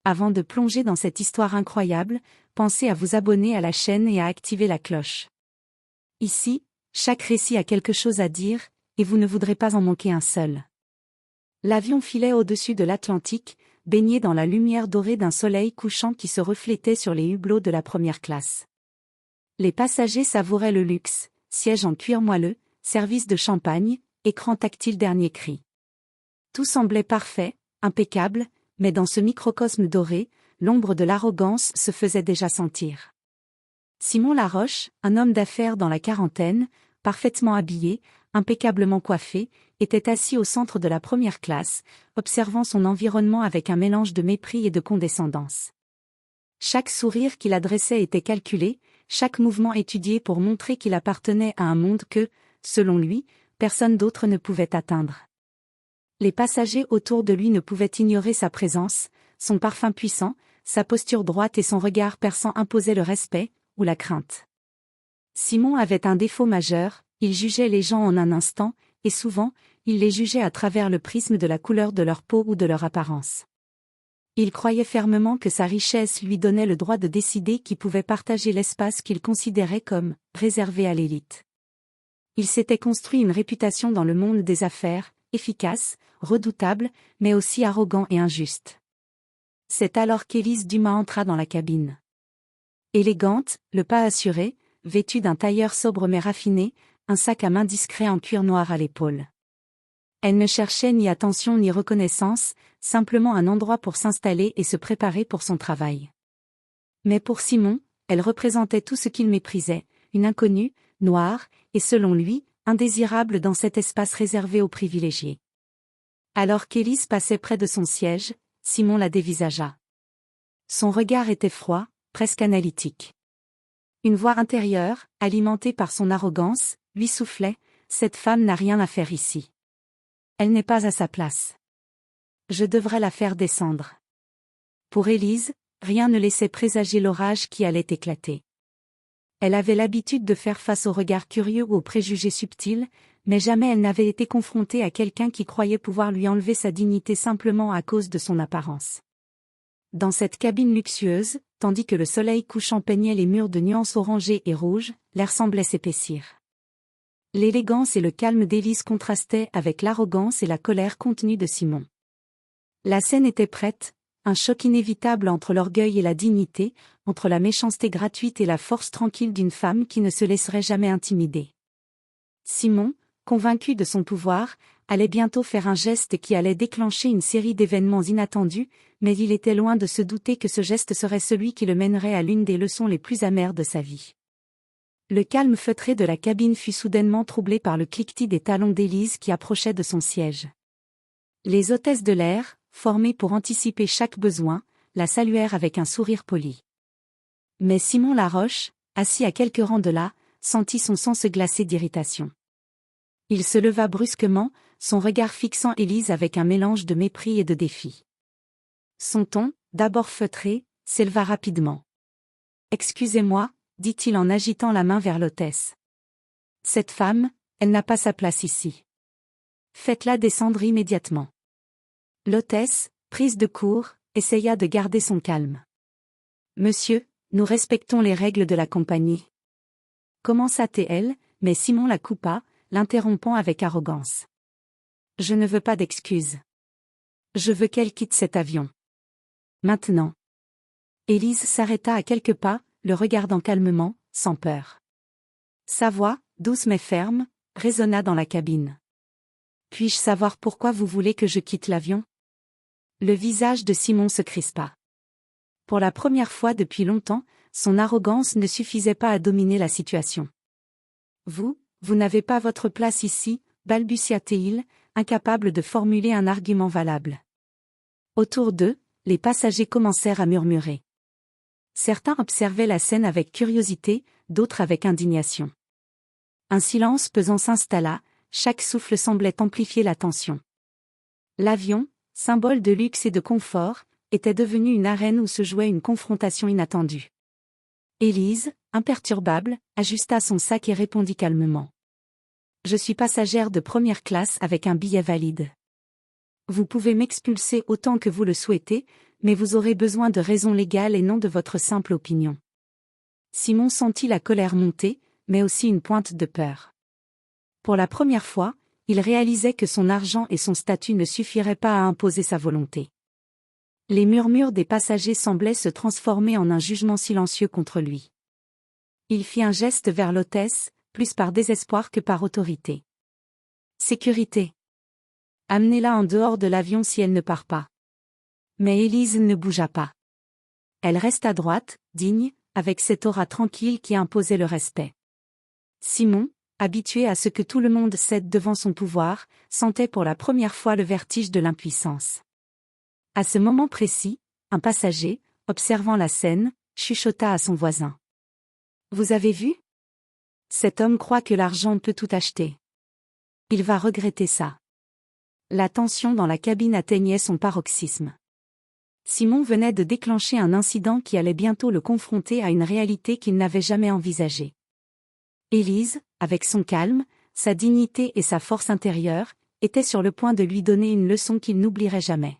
Avant de plonger dans cette histoire incroyable, pensez à vous abonner à la chaîne et à activer la cloche. Ici, chaque récit a quelque chose à dire, et vous ne voudrez pas en manquer un seul. L'avion filait au-dessus de l'Atlantique, baigné dans la lumière dorée d'un soleil couchant qui se reflétait sur les hublots de la première classe. Les passagers savouraient le luxe, sièges en cuir moelleux, service de champagne, écran tactile dernier cri. Tout semblait parfait, impeccable, mais dans ce microcosme doré, l'ombre de l'arrogance se faisait déjà sentir. Simon Laroche, un homme d'affaires dans la quarantaine, parfaitement habillé, impeccablement coiffé, était assis au centre de la première classe, observant son environnement avec un mélange de mépris et de condescendance. Chaque sourire qu'il adressait était calculé, chaque mouvement étudié pour montrer qu'il appartenait à un monde que, selon lui, personne d'autre ne pouvait atteindre. Les passagers autour de lui ne pouvaient ignorer sa présence, son parfum puissant, sa posture droite et son regard perçant imposaient le respect, ou la crainte. Simon avait un défaut majeur, il jugeait les gens en un instant, et souvent, il les jugeait à travers le prisme de la couleur de leur peau ou de leur apparence. Il croyait fermement que sa richesse lui donnait le droit de décider qui pouvait partager l'espace qu'il considérait comme réservé à l'élite. Il s'était construit une réputation dans le monde des affaires, efficace, redoutable, mais aussi arrogant et injuste. C'est alors qu'Élise Dumas entra dans la cabine. Élégante, le pas assuré, vêtue d'un tailleur sobre mais raffiné, un sac à main discret en cuir noir à l'épaule. Elle ne cherchait ni attention ni reconnaissance, simplement un endroit pour s'installer et se préparer pour son travail. Mais pour Simon, elle représentait tout ce qu'il méprisait, une inconnue, noire, et selon lui, indésirable dans cet espace réservé aux privilégiés. Alors qu'Élise passait près de son siège, Simon la dévisagea. Son regard était froid, presque analytique. Une voix intérieure, alimentée par son arrogance, lui soufflait « Cette femme n'a rien à faire ici. Elle n'est pas à sa place. Je devrais la faire descendre. » Pour Élise, rien ne laissait présager l'orage qui allait éclater. Elle avait l'habitude de faire face aux regards curieux ou aux préjugés subtils, mais jamais elle n'avait été confrontée à quelqu'un qui croyait pouvoir lui enlever sa dignité simplement à cause de son apparence. Dans cette cabine luxueuse, tandis que le soleil couchant peignait les murs de nuances orangées et rouges, l'air semblait s'épaissir. L'élégance et le calme d'Élise contrastaient avec l'arrogance et la colère contenue de Simon. La scène était prête, un choc inévitable entre l'orgueil et la dignité, entre la méchanceté gratuite et la force tranquille d'une femme qui ne se laisserait jamais intimider. Simon, convaincu de son pouvoir, allait bientôt faire un geste qui allait déclencher une série d'événements inattendus, mais il était loin de se douter que ce geste serait celui qui le mènerait à l'une des leçons les plus amères de sa vie. Le calme feutré de la cabine fut soudainement troublé par le cliquetis des talons d'Élise qui approchait de son siège. Les hôtesses de l'air, formées pour anticiper chaque besoin, la saluèrent avec un sourire poli. Mais Simon Laroche, assis à quelques rangs de là, sentit son sang se glacer d'irritation. Il se leva brusquement, son regard fixant Élise avec un mélange de mépris et de défi. Son ton, d'abord feutré, s'éleva rapidement. « Excusez-moi, » dit-il en agitant la main vers l'hôtesse. « Cette femme, elle n'a pas sa place ici. Faites-la descendre immédiatement. » L'hôtesse, prise de court, essaya de garder son calme. « Monsieur, nous respectons les règles de la compagnie. » Commença-t-elle, mais Simon la coupa, l'interrompant avec arrogance. « Je ne veux pas d'excuses. Je veux qu'elle quitte cet avion. Maintenant. » Élise s'arrêta à quelques pas, le regardant calmement, sans peur. Sa voix, douce mais ferme, résonna dans la cabine. « Puis-je savoir pourquoi vous voulez que je quitte l'avion ?» Le visage de Simon se crispa. Pour la première fois depuis longtemps, son arrogance ne suffisait pas à dominer la situation. « Vous n'avez pas votre place ici, » balbutia-t-il, incapable de formuler un argument valable. Autour d'eux, les passagers commencèrent à murmurer. Certains observaient la scène avec curiosité, d'autres avec indignation. Un silence pesant s'installa, chaque souffle semblait amplifier la tension. L'avion, symbole de luxe et de confort, était devenu une arène où se jouait une confrontation inattendue. Élise, imperturbable, ajusta son sac et répondit calmement. « Je suis passagère de première classe avec un billet valide. Vous pouvez m'expulser autant que vous le souhaitez, mais vous aurez besoin de raisons légales et non de votre simple opinion. Simon sentit la colère monter, mais aussi une pointe de peur. Pour la première fois, il réalisait que son argent et son statut ne suffiraient pas à imposer sa volonté. Les murmures des passagers semblaient se transformer en un jugement silencieux contre lui. Il fit un geste vers l'hôtesse, plus par désespoir que par autorité. « Sécurité. Amenez-la en dehors de l'avion si elle ne part pas. » Mais Élise ne bougea pas. Elle resta droite, digne, avec cette aura tranquille qui imposait le respect. Simon, habitué à ce que tout le monde cède devant son pouvoir, sentait pour la première fois le vertige de l'impuissance. À ce moment précis, un passager, observant la scène, chuchota à son voisin. « Vous avez vu ? Cet homme croit que l'argent peut tout acheter. Il va regretter ça. » La tension dans la cabine atteignait son paroxysme. Simon venait de déclencher un incident qui allait bientôt le confronter à une réalité qu'il n'avait jamais envisagée. Élise, avec son calme, sa dignité et sa force intérieure, était sur le point de lui donner une leçon qu'il n'oublierait jamais.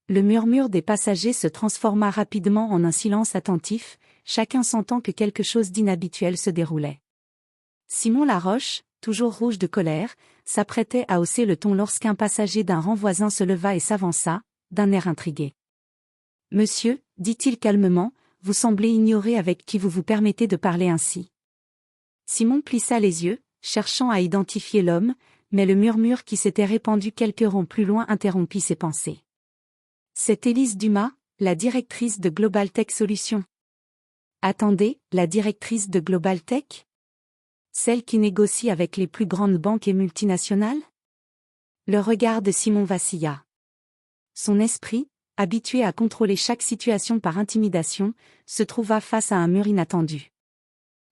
Le murmure des passagers se transforma rapidement en un silence attentif, chacun sentant que quelque chose d'inhabituel se déroulait. Simon Laroche, toujours rouge de colère, s'apprêtait à hausser le ton lorsqu'un passager d'un rang voisin se leva et s'avança, d'un air intrigué. « Monsieur, dit-il calmement, vous semblez ignorer avec qui vous vous permettez de parler ainsi. » Simon plissa les yeux, cherchant à identifier l'homme, mais le murmure qui s'était répandu quelques rangs plus loin interrompit ses pensées. « C'est Élise Dumas, la directrice de Global Tech Solutions. » « Attendez, la directrice de Global Tech ? Celle qui négocie avec les plus grandes banques et multinationales ? » Le regard de Simon vacilla. Son esprit, habitué à contrôler chaque situation par intimidation, se trouva face à un mur inattendu.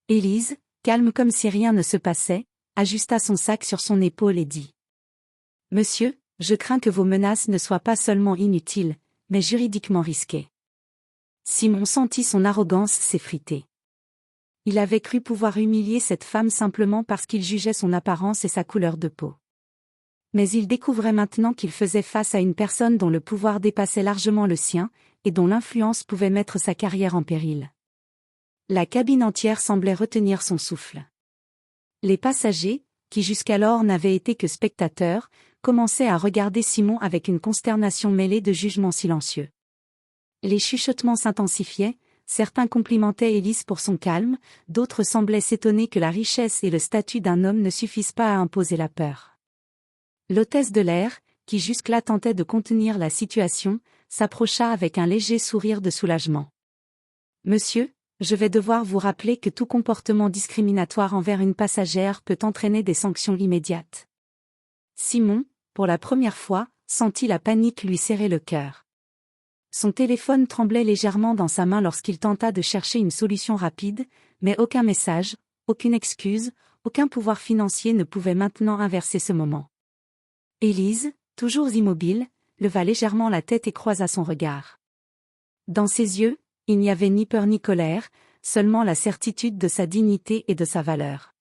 Élise, calme comme si rien ne se passait, ajusta son sac sur son épaule et dit : « Monsieur, je crains que vos menaces ne soient pas seulement inutiles, mais juridiquement risquées. » Simon sentit son arrogance s'effriter. Il avait cru pouvoir humilier cette femme simplement parce qu'il jugeait son apparence et sa couleur de peau. Mais il découvrait maintenant qu'il faisait face à une personne dont le pouvoir dépassait largement le sien, et dont l'influence pouvait mettre sa carrière en péril. La cabine entière semblait retenir son souffle. Les passagers, qui jusqu'alors n'avaient été que spectateurs, commençaient à regarder Simon avec une consternation mêlée de jugements silencieux. Les chuchotements s'intensifiaient, certains complimentaient Élise pour son calme, d'autres semblaient s'étonner que la richesse et le statut d'un homme ne suffisent pas à imposer la peur. L'hôtesse de l'air, qui jusque-là tentait de contenir la situation, s'approcha avec un léger sourire de soulagement. « Monsieur, je vais devoir vous rappeler que tout comportement discriminatoire envers une passagère peut entraîner des sanctions immédiates. » Simon, pour la première fois, sentit la panique lui serrer le cœur. Son téléphone tremblait légèrement dans sa main lorsqu'il tenta de chercher une solution rapide, mais aucun message, aucune excuse, aucun pouvoir financier ne pouvait maintenant inverser ce moment. Élise, toujours immobile, leva légèrement la tête et croisa son regard. Dans ses yeux, il n'y avait ni peur ni colère, seulement la certitude de sa dignité et de sa valeur.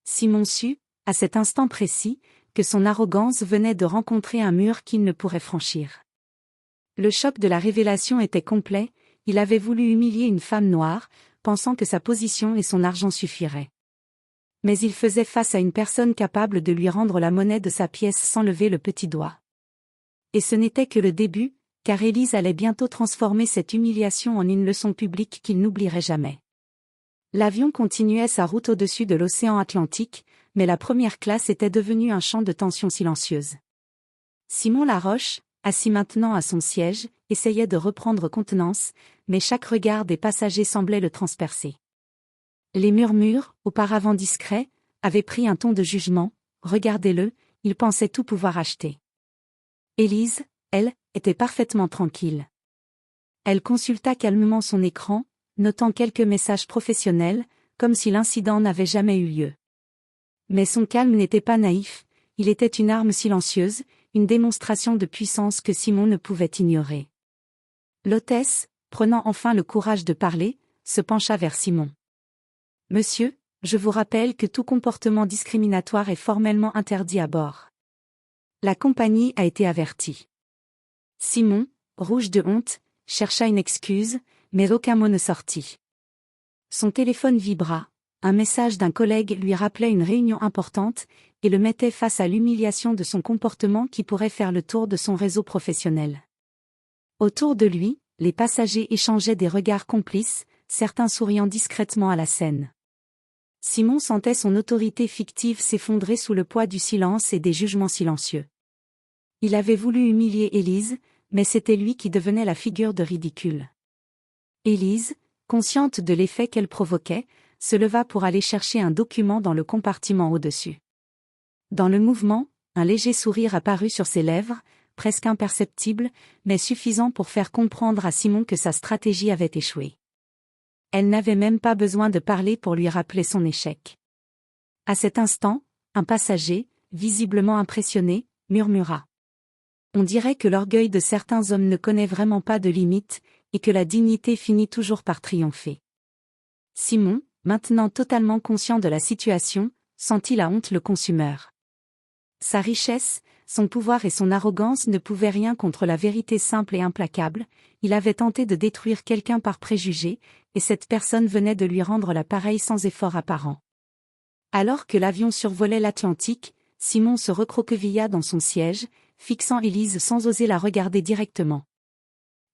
Simon sut, à cet instant précis, que son arrogance venait de rencontrer un mur qu'il ne pourrait franchir. Le choc de la révélation était complet, il avait voulu humilier une femme noire, pensant que sa position et son argent suffiraient. Mais il faisait face à une personne capable de lui rendre la monnaie de sa pièce sans lever le petit doigt. Et ce n'était que le début, car Élise allait bientôt transformer cette humiliation en une leçon publique qu'il n'oublierait jamais. L'avion continuait sa route au-dessus de l'océan Atlantique, mais la première classe était devenue un champ de tension silencieuse. Simon Laroche, assis maintenant à son siège, essayait de reprendre contenance, mais chaque regard des passagers semblait le transpercer. Les murmures, auparavant discrets, avaient pris un ton de jugement. « Regardez-le, il pensait tout pouvoir acheter. » Élise, elle, était parfaitement tranquille. Elle consulta calmement son écran, notant quelques messages professionnels, comme si l'incident n'avait jamais eu lieu. Mais son calme n'était pas naïf, il était une arme silencieuse, une démonstration de puissance que Simon ne pouvait ignorer. L'hôtesse, prenant enfin le courage de parler, se pencha vers Simon. « Monsieur, je vous rappelle que tout comportement discriminatoire est formellement interdit à bord. La compagnie a été avertie. » Simon, rouge de honte, chercha une excuse, mais aucun mot ne sortit. Son téléphone vibra, un message d'un collègue lui rappelait une réunion importante, et le mettait face à l'humiliation de son comportement qui pourrait faire le tour de son réseau professionnel. Autour de lui, les passagers échangeaient des regards complices, certains souriant discrètement à la scène. Simon sentait son autorité fictive s'effondrer sous le poids du silence et des jugements silencieux. Il avait voulu humilier Élise, mais c'était lui qui devenait la figure de ridicule. Élise, consciente de l'effet qu'elle provoquait, se leva pour aller chercher un document dans le compartiment au-dessus. Dans le mouvement, un léger sourire apparut sur ses lèvres, presque imperceptible, mais suffisant pour faire comprendre à Simon que sa stratégie avait échoué. Elle n'avait même pas besoin de parler pour lui rappeler son échec. À cet instant, un passager, visiblement impressionné, murmura. On dirait que l'orgueil de certains hommes ne connaît vraiment pas de limites, et que la dignité finit toujours par triompher. Simon, maintenant totalement conscient de la situation, sentit la honte le consumeur. Sa richesse, son pouvoir et son arrogance ne pouvaient rien contre la vérité simple et implacable, il avait tenté de détruire quelqu'un par préjugé, et cette personne venait de lui rendre la pareille sans effort apparent. Alors que l'avion survolait l'Atlantique, Simon se recroquevilla dans son siège, fixant Élise sans oser la regarder directement.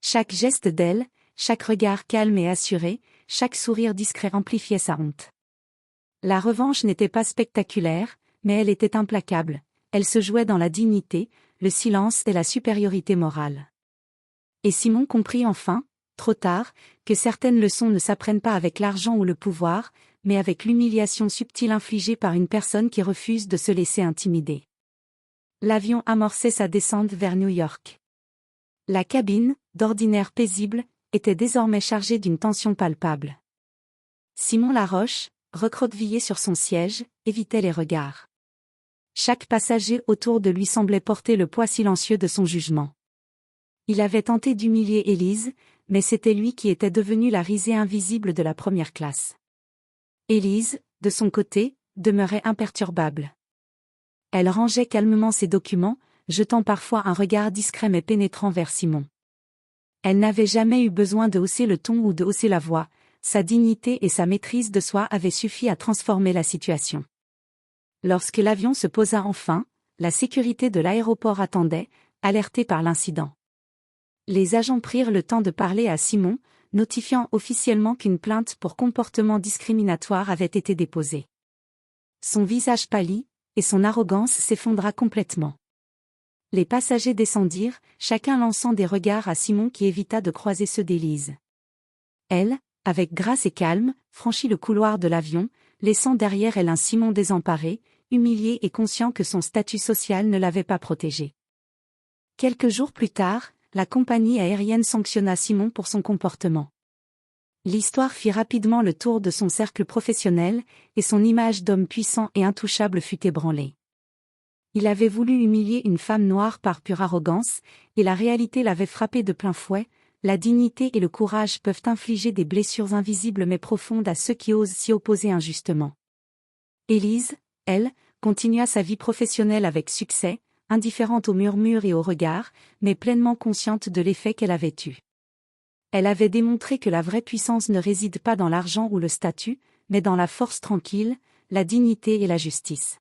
Chaque geste d'elle, chaque regard calme et assuré, chaque sourire discret amplifiait sa honte. La revanche n'était pas spectaculaire, mais elle était implacable, elle se jouait dans la dignité, le silence et la supériorité morale. Et Simon comprit enfin, trop tard, que certaines leçons ne s'apprennent pas avec l'argent ou le pouvoir, mais avec l'humiliation subtile infligée par une personne qui refuse de se laisser intimider. L'avion amorçait sa descente vers New York. La cabine, d'ordinaire paisible, était désormais chargée d'une tension palpable. Simon Laroche, recroquevillé sur son siège, évitait les regards. Chaque passager autour de lui semblait porter le poids silencieux de son jugement. Il avait tenté d'humilier Élise, mais c'était lui qui était devenu la risée invisible de la première classe. Élise, de son côté, demeurait imperturbable. Elle rangeait calmement ses documents, jetant parfois un regard discret mais pénétrant vers Simon. Elle n'avait jamais eu besoin de hausser le ton ou de hausser la voix, sa dignité et sa maîtrise de soi avaient suffi à transformer la situation. Lorsque l'avion se posa enfin, la sécurité de l'aéroport attendait, alertée par l'incident. Les agents prirent le temps de parler à Simon, notifiant officiellement qu'une plainte pour comportement discriminatoire avait été déposée. Son visage pâlit, et son arrogance s'effondra complètement. Les passagers descendirent, chacun lançant des regards à Simon qui évita de croiser ceux d'Élise. Elle, avec grâce et calme, franchit le couloir de l'avion, laissant derrière elle un Simon désemparé, humilié et conscient que son statut social ne l'avait pas protégé. Quelques jours plus tard, la compagnie aérienne sanctionna Simon pour son comportement. L'histoire fit rapidement le tour de son cercle professionnel, et son image d'homme puissant et intouchable fut ébranlée. Il avait voulu humilier une femme noire par pure arrogance, et la réalité l'avait frappé de plein fouet. La dignité et le courage peuvent infliger des blessures invisibles mais profondes à ceux qui osent s'y opposer injustement. Élise, elle, continua sa vie professionnelle avec succès, indifférente aux murmures et aux regards, mais pleinement consciente de l'effet qu'elle avait eu. Elle avait démontré que la vraie puissance ne réside pas dans l'argent ou le statut, mais dans la force tranquille, la dignité et la justice.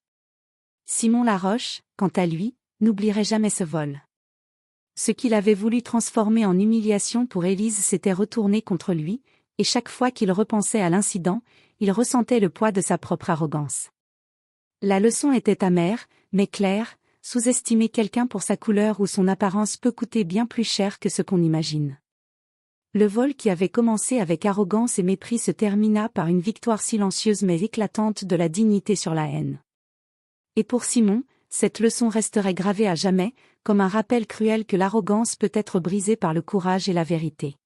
Simon Laroche, quant à lui, n'oublierait jamais ce vol. Ce qu'il avait voulu transformer en humiliation pour Élise s'était retourné contre lui, et chaque fois qu'il repensait à l'incident, il ressentait le poids de sa propre arrogance. La leçon était amère, mais claire, sous-estimer quelqu'un pour sa couleur ou son apparence peut coûter bien plus cher que ce qu'on imagine. Le vol qui avait commencé avec arrogance et mépris se termina par une victoire silencieuse mais éclatante de la dignité sur la haine. Et pour Simon, cette leçon resterait gravée à jamais, comme un rappel cruel que l'arrogance peut être brisée par le courage et la vérité.